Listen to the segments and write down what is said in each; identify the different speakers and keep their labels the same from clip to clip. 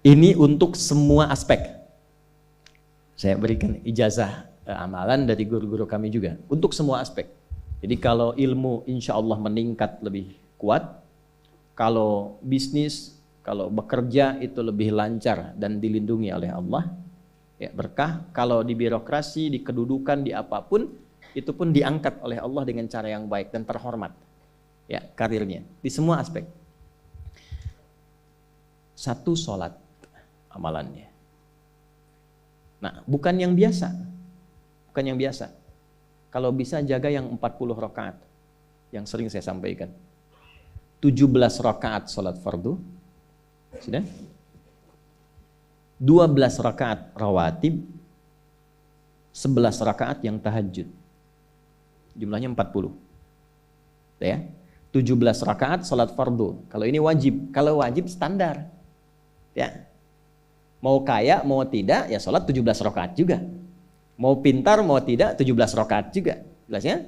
Speaker 1: Ini untuk semua aspek. Saya berikan ijazah amalan dari guru-guru kami juga untuk semua aspek. Jadi kalau ilmu insya Allah meningkat lebih kuat, kalau bisnis, kalau bekerja itu lebih lancar dan dilindungi oleh Allah, ya berkah. Kalau di birokrasi, di kedudukan, di apapun, itu pun diangkat oleh Allah dengan cara yang baik dan terhormat. Ya, karirnya di semua aspek. Satu sholat amalannya. Nah, bukan yang biasa. Bukan yang biasa. Kalau bisa jaga yang 40 rakaat. Yang sering saya sampaikan. 17 rakaat sholat fardu. Sudah? 12 rakaat rawatib. 11 rakaat yang tahajud. Jumlahnya 40. Ya. 17 rakaat sholat fardu. Kalau ini wajib. Kalau wajib standar. Ya. Mau kaya, mau tidak, ya sholat 17 rakaat juga. Mau pintar, mau tidak, 17 rakaat juga. Jelas ya?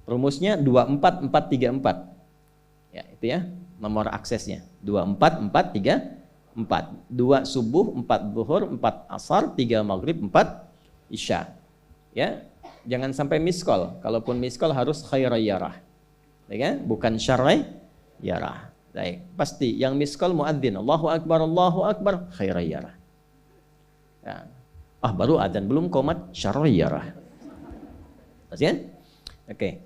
Speaker 1: Rumusnya 24, 4, 3, 4. Ya, itu ya, nomor aksesnya. 24, 4, 3, 4. 2 subuh, 4 zuhur, 4 asar, 3 maghrib, 4 isya. Ya, jangan sampai miskol. Kalaupun miskol harus khairayyarah. Ya, bukan syarrayyarah. Baik, pasti yang miskol muadzin. Allahu akbar, khairayyarah. Ya. Baru adzan belum qomat syarrayyarah. Masih? Oke.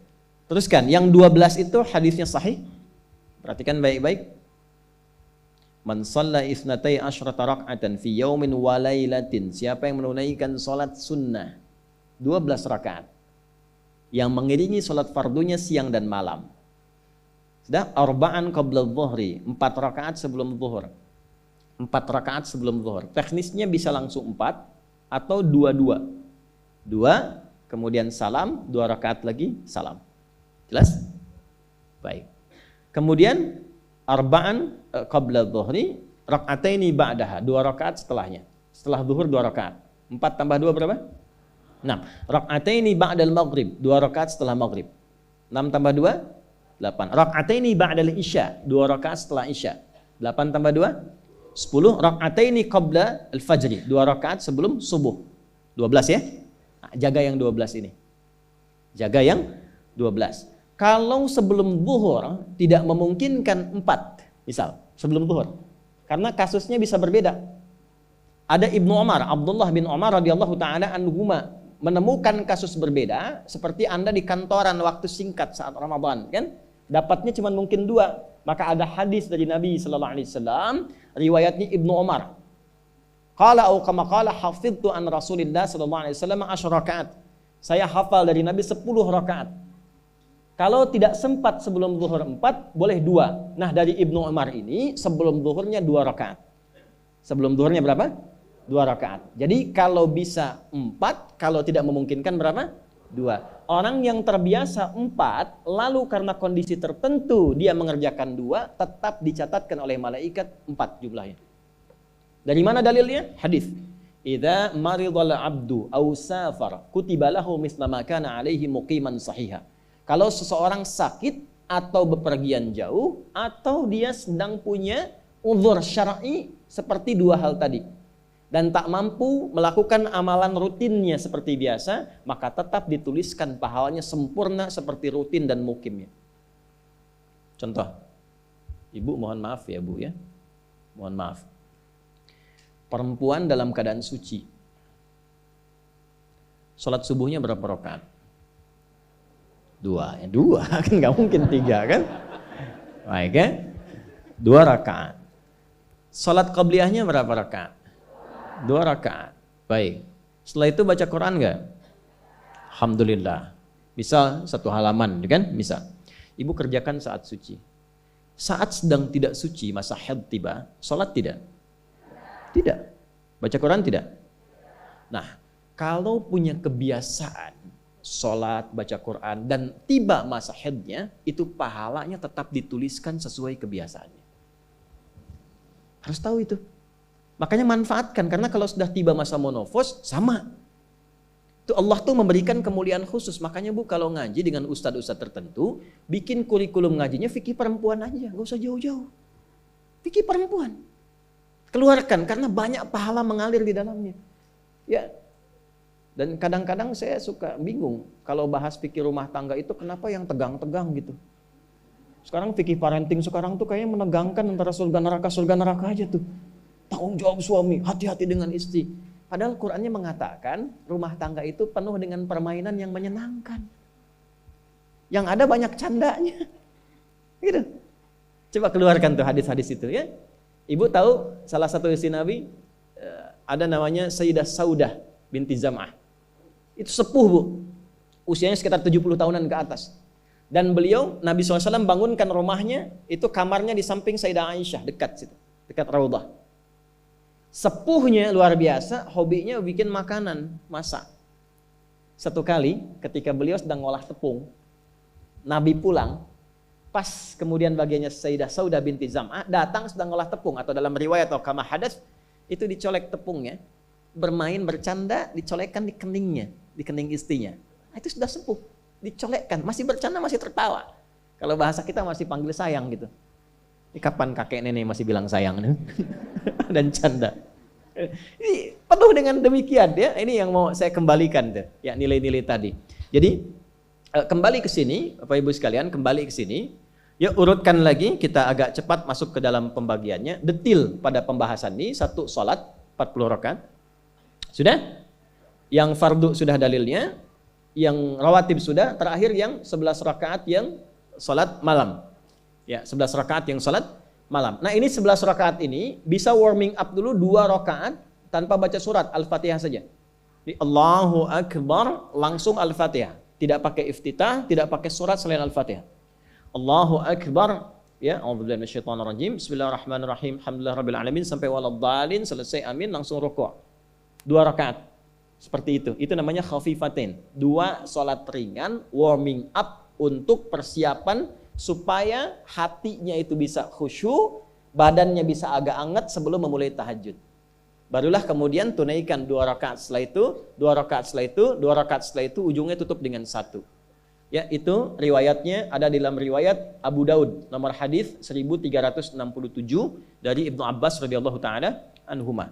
Speaker 1: Teruskan, yang 12 itu hadisnya sahih. Perhatikan baik-baik. Man shalla itsnatai asyrata rak'atan fi yaumin wa lailatin. Siapa yang menunaikan salat sunnah 12 rakaat yang mengiringi salat fardunya siang dan malam. Sudah, arba'an qabla dhuhri, 4 rakaat sebelum zuhur. 4 rakaat sebelum zuhur. Teknisnya bisa langsung 4 atau 2-2. 2, kemudian salam, 2 rakaat lagi, salam. Jelas? Baik. Kemudian arba'an qabla dhuhri, rak'ataini ba'daha, 2 rakaat setelahnya. Setelah zuhur 2 rakaat. 4 tambah 2 berapa? 6. Rak'ataini ba'dal maghrib, 2 rakaat setelah maghrib. 6 tambah 2? 8. Rak'ataini ba'dal isya, 2 rakaat setelah isya. 8 tambah 2? 10. Rak'ataini qabla al-fajri, 2 rakaat sebelum subuh. 12 ya? Nah, jaga yang 12 ini. Jaga yang 12. Kalau sebelum zuhur tidak memungkinkan 4, misal sebelum zuhur, karena kasusnya bisa berbeda. Ada Ibnu Umar, Abdullah bin Umar radhiyallahu taala anhuma menemukan kasus berbeda, seperti Anda di kantoran waktu singkat saat Ramadan, kan? Dapatnya cuma mungkin 2. Maka ada hadis dari Nabi sallallahu alaihi wasallam, riwayatnya Ibnu Umar. Qala au kama qala hafidtu an Rasulillah sallallahu alaihi wasallam 10 rakaat. Saya hafal dari Nabi 10 rakaat. Kalau tidak sempat sebelum zuhur 4, boleh 2. Nah, dari Ibnu Umar ini sebelum zuhurnya 2 rakaat. Sebelum zuhurnya berapa? 2 rakaat. Jadi kalau bisa 4, kalau tidak memungkinkan berapa? 2. Orang yang terbiasa 4, lalu karena kondisi tertentu dia mengerjakan 2, tetap dicatatkan oleh malaikat 4 jumlahnya. Dari mana dalilnya? Hadis. Idza maridal abdu aw safar kutiba lahu mithla ma kana alaihi muqiman sahiha. Kalau seseorang sakit atau bepergian jauh atau dia sedang punya uzur syar'i seperti 2 hal tadi, dan tak mampu melakukan amalan rutinnya seperti biasa, maka tetap dituliskan pahalanya sempurna seperti rutin dan mukimnya. Contoh, ibu mohon maaf ya bu ya, mohon maaf. Perempuan dalam keadaan suci, sholat subuhnya berapa rakaat? 2, ya 2 kan nggak mungkin 3 kan? Baik ya, 2 rakaat. Sholat qabliyahnya berapa rakaat? 2 rakaat. Baik. Setelah itu baca Quran enggak? Alhamdulillah. Bisa 1 halaman, kan? Bisa. Ibu kerjakan saat suci. Saat sedang tidak suci, masa haid tiba, sholat tidak? Tidak. Baca Quran tidak? Nah, kalau punya kebiasaan sholat, baca Quran, dan tiba masa haidnya, itu pahalanya tetap dituliskan sesuai kebiasaannya. Harus tahu itu. Makanya manfaatkan, karena kalau sudah tiba masa monofos, sama. Itu Allah tuh memberikan kemuliaan khusus. Makanya Bu, kalau ngaji dengan ustadz-ustadz tertentu, bikin kurikulum ngajinya fikih perempuan aja, nggak usah jauh-jauh. Fikih perempuan. Keluarkan, karena banyak pahala mengalir di dalamnya. Ya. Dan kadang-kadang saya suka bingung, kalau bahas fikih rumah tangga itu kenapa yang tegang-tegang gitu. Sekarang fikih parenting sekarang tuh kayaknya menegangkan antara surga neraka aja tuh. Tanggung jawab suami, hati-hati dengan istri. Padahal Qur'annya mengatakan rumah tangga itu penuh dengan permainan yang menyenangkan. Yang ada banyak candanya. Gitu. Coba keluarkan tuh hadis-hadis itu ya. Ibu tahu salah satu istri Nabi ada namanya Sayyidah Saudah binti Zam'ah. Itu sepuh Bu. Usianya sekitar 70 tahunan ke atas. Dan beliau Nabi SAW bangunkan rumahnya, itu kamarnya di samping Sayyidah Aisyah, dekat situ, dekat Raudhah. Sepuhnya luar biasa, hobinya bikin makanan, masak. Satu kali ketika beliau sedang ngolah tepung, Nabi pulang, pas kemudian bagiannya Sayyidah Saudah binti Zam'ah datang sedang ngolah tepung, atau dalam riwayat atau kama hadas, itu dicolek tepungnya, bermain bercanda, dicolekkan di keningnya, di kening istrinya. Nah, itu sudah sepuh, dicolekkan, masih bercanda, masih tertawa. Kalau bahasa kita masih panggil sayang gitu. Ini kapan kakek nenek masih bilang sayang dan canda. Ini penuh dengan demikian ya. Ini yang mau saya kembalikan tuh, ya nilai-nilai tadi. Jadi kembali ke sini, Bapak Ibu sekalian, kembali ke sini. Ya urutkan lagi, kita agak cepat masuk ke dalam pembagiannya. Detil pada pembahasan ini, satu salat 40 rakaat. Sudah? Yang fardu sudah dalilnya, yang rawatib sudah, terakhir yang 11 rakaat yang salat malam. Ya, 11 rakaat yang salat malam. Nah, ini 11 rakaat ini bisa warming up dulu 2 rakaat tanpa baca surat Al-Fatihah saja. Jadi Allahu Akbar langsung Al-Fatihah. Tidak pakai iftitah, tidak pakai surat selain Al-Fatihah. Allahu Akbar, ya, a'udzubillahi minasyaitonirrajim. Bismillahirrahmanirrahim. Alhamdulillahirabbil alamin sampai waladhdallin, selesai amin langsung rukuk. 2 rakaat. Seperti itu. Itu namanya khafifatain. 2 salat ringan warming up untuk persiapan supaya hatinya itu bisa khusyuk, badannya bisa agak anget sebelum memulai tahajud. Barulah kemudian tunaikan 2 rakaat setelah itu, 2 rakaat setelah itu, 2 rakaat setelah itu, ujungnya tutup dengan 1. Ya, itu riwayatnya ada di dalam riwayat Abu Daud, nomor hadis 1367 dari Ibnu Abbas radhiyallahu taala anhuma.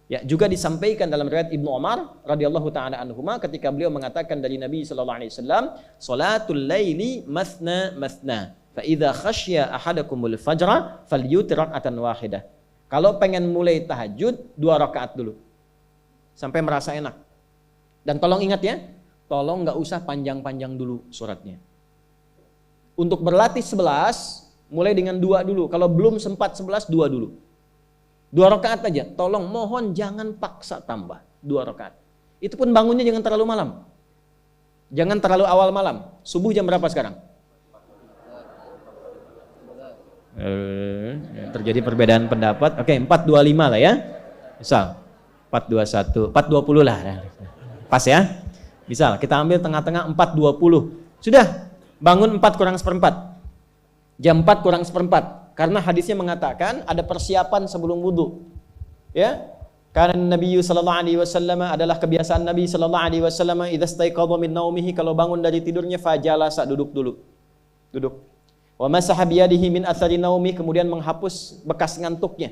Speaker 1: Ya, juga disampaikan dalam riwayat Ibnu Umar radhiyallahu taala anhuma ketika beliau mengatakan dari Nabi sallallahu alaihi wasallam, "Shalatul laili mathna mathna, fa idza khasya ahadakumul fajra falyutir rak'atan wahidah." Kalau pengen mulai tahajud 2 rakaat dulu. Sampai merasa enak. Dan tolong ingat ya, tolong enggak usah panjang-panjang dulu suratnya. Untuk berlatih 11, mulai dengan 2 dulu. Kalau belum sempat 11, 2 dulu. 2 rakaat aja, tolong mohon jangan paksa tambah 2 rakaat. Itu pun bangunnya jangan terlalu malam. Jangan terlalu awal malam. Subuh jam berapa sekarang? Terjadi perbedaan pendapat. Oke, 4.25 lah ya. Misal 4.21, 4.20 lah. Pas ya. Misal kita ambil tengah-tengah 4.20. Sudah, bangun 4 kurang seperempat. Jam 4 kurang seperempat. Karena hadisnya mengatakan ada persiapan sebelum wudu. Ya. Karena Nabi sallallahu alaihi wasallam adalah kebiasaan Nabi sallallahu alaihi wasallam idza staiqadha min naumihi, kalau bangun dari tidurnya fajalasa, duduk dulu. Duduk. Wa masaha biyadihi min athari naumi, kemudian menghapus bekas ngantuknya.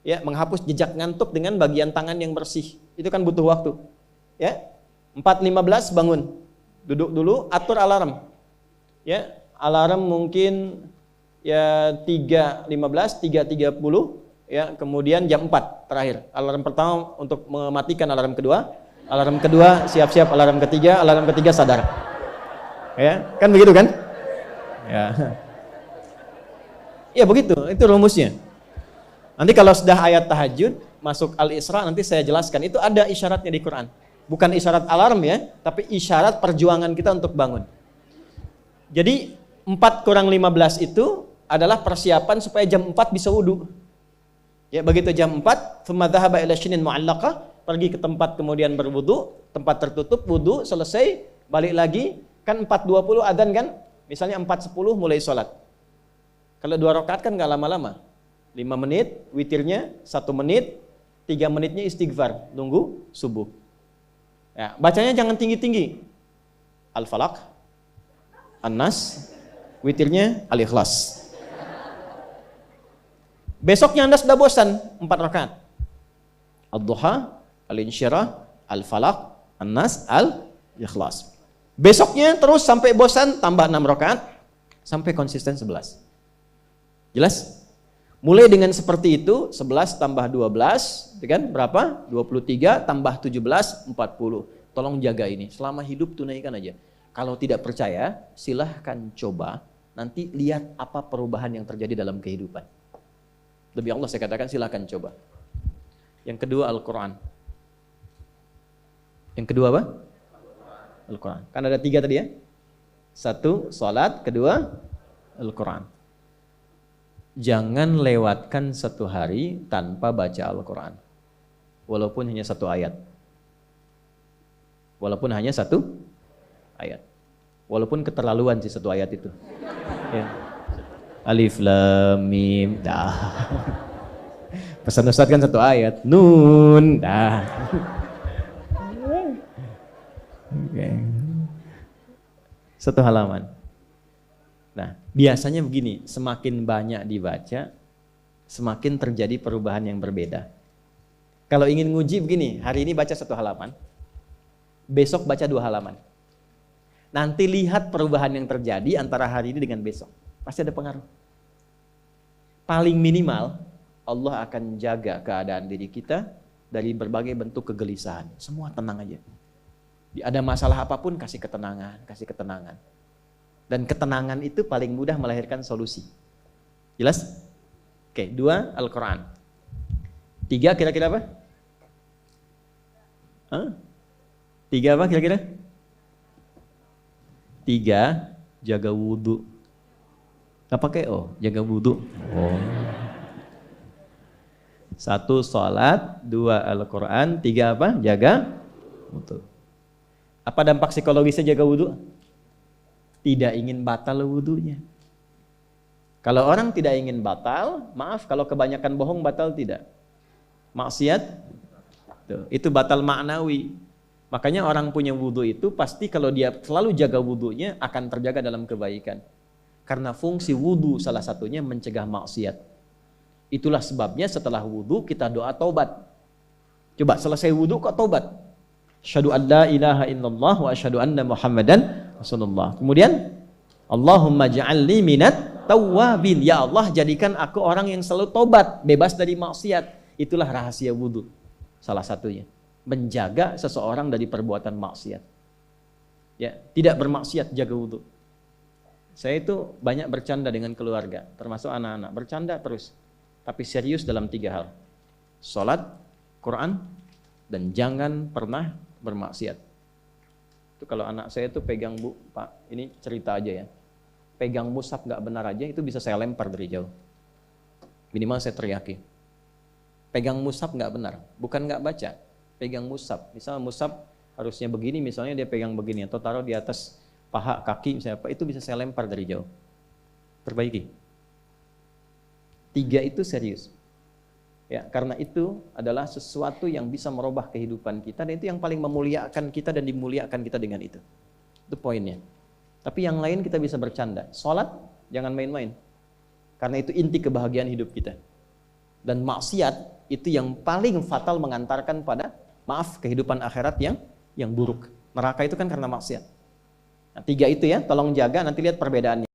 Speaker 1: Ya, menghapus jejak ngantuk dengan bagian tangan yang bersih. Itu kan butuh waktu. Ya. 4.15 bangun. Duduk dulu, atur alarm. Ya, alarm mungkin ya 3.15, 3.30, ya, kemudian jam 4 terakhir. Alarm pertama untuk mematikan alarm kedua. Alarm kedua siap-siap, alarm ketiga sadar. Ya, kan begitu kan? Ya. Ya begitu, itu rumusnya. Nanti kalau sudah ayat tahajud, masuk Al-Isra, nanti saya jelaskan. Itu ada isyaratnya di Quran. Bukan isyarat alarm ya, tapi isyarat perjuangan kita untuk bangun. Jadi 4 kurang 15 itu adalah persiapan supaya jam 4 bisa wudu. Ya, begitu jam 4, thumma dhahaba ila shinin mu'allaqah, pergi ke tempat kemudian berwudu, tempat tertutup, wudu, selesai, balik lagi, kan 4.20 adzan kan? Misalnya 4.10 mulai sholat. Kalau 2 rakaat kan nggak lama-lama. 5 menit, witirnya 1 menit, 3 menitnya istighfar, nunggu subuh. Ya, bacanya jangan tinggi-tinggi. Al-Falaq, An-Nas, witirnya Al-Ikhlas. Besoknya Anda sudah bosan 4 rakaat. Ad-Duha, Al-Insyirah, Al-Falaq, An-Nas, Al-Ikhlas. Besoknya terus sampai bosan tambah 6 rakaat sampai konsisten 11. Jelas? Mulai dengan seperti itu, 11 tambah 12, kan berapa? 23 tambah 17, 40. Tolong jaga ini, selama hidup tunaikan aja. Kalau tidak percaya, silahkan coba, nanti lihat apa perubahan yang terjadi dalam kehidupan. Demi Allah saya katakan silahkan coba. Yang kedua Al-Quran. Yang kedua apa? Al-Quran. Kan ada 3 tadi ya? 1, salat, kedua, Al-Quran. Jangan lewatkan 1 hari tanpa baca Al-Quran. Walaupun hanya 1 ayat. Walaupun hanya 1 ayat. Walaupun keterlaluan sih 1 ayat itu. Ya. Alif, Lam, Mim, dah. Pesan Ustaz kan 1 ayat. Nun, dah. Okay. 1 halaman. Nah, biasanya begini, semakin banyak dibaca, semakin terjadi perubahan yang berbeda. Kalau ingin nguji begini, hari ini baca 1 halaman, besok baca 2 halaman. Nanti lihat perubahan yang terjadi antara hari ini dengan besok. Pasti ada pengaruh. Paling minimal, Allah akan jaga keadaan diri kita dari berbagai bentuk kegelisahan. Semua tenang aja. Ada masalah apapun, kasih ketenangan, kasih ketenangan. Dan ketenangan itu paling mudah melahirkan solusi. Jelas? Oke, 2, Al-Quran. 3 kira-kira apa? 3 apa kira-kira? 3, jaga wudhu. Gak pakai jaga wudhu. 1, sholat. 2, Al-Quran. 3 apa? Jaga wudhu. Apa dampak psikologisnya jaga wudhu? Tidak ingin batal wudhunya. Kalau orang tidak ingin batal, maaf kalau kebanyakan bohong batal tidak. Maksiat, itu batal maknawi. Makanya orang punya wudhu itu pasti kalau dia selalu jaga wudhunya akan terjaga dalam kebaikan. Karena fungsi wudhu salah satunya mencegah maksiat. Itulah sebabnya setelah wudhu kita doa taubat. Coba selesai wudhu kok taubat. Asyhadu an la ilaha illallah wa asyhadu anna Muhammadan Rasulullah. Kemudian Allahumma ja'alni minat tawwabin. Ya Allah, jadikan aku orang yang selalu tobat, bebas dari maksiat. Itulah rahasia wudhu. Salah satunya menjaga seseorang dari perbuatan maksiat. Ya, tidak bermaksiat, jaga wudhu. Saya itu banyak bercanda dengan keluarga, termasuk anak-anak. Bercanda terus, tapi serius dalam 3 hal. Salat, Quran, dan jangan pernah bermaksiat. Itu kalau anak saya itu pegang, Bu, Pak, ini cerita aja ya. Pegang mushaf nggak benar aja, itu bisa saya lempar dari jauh. Minimal saya teriaki. Pegang mushaf nggak benar, bukan nggak baca. Pegang mushaf, misalnya mushaf harusnya begini, misalnya dia pegang begini, atau taruh di atas paha, kaki, misalnya apa, itu bisa saya lempar dari jauh. Perbaiki. 3 itu serius. Ya, karena itu adalah sesuatu yang bisa merubah kehidupan kita, dan itu yang paling memuliakan kita dan dimuliakan kita dengan itu. Itu poinnya. Tapi yang lain kita bisa bercanda. Sholat, jangan main-main. Karena itu inti kebahagiaan hidup kita. Dan maksiat itu yang paling fatal mengantarkan pada, maaf, kehidupan akhirat yang buruk. Neraka itu kan karena maksiat. Nah, 3 itu ya, tolong jaga, nanti lihat perbedaannya.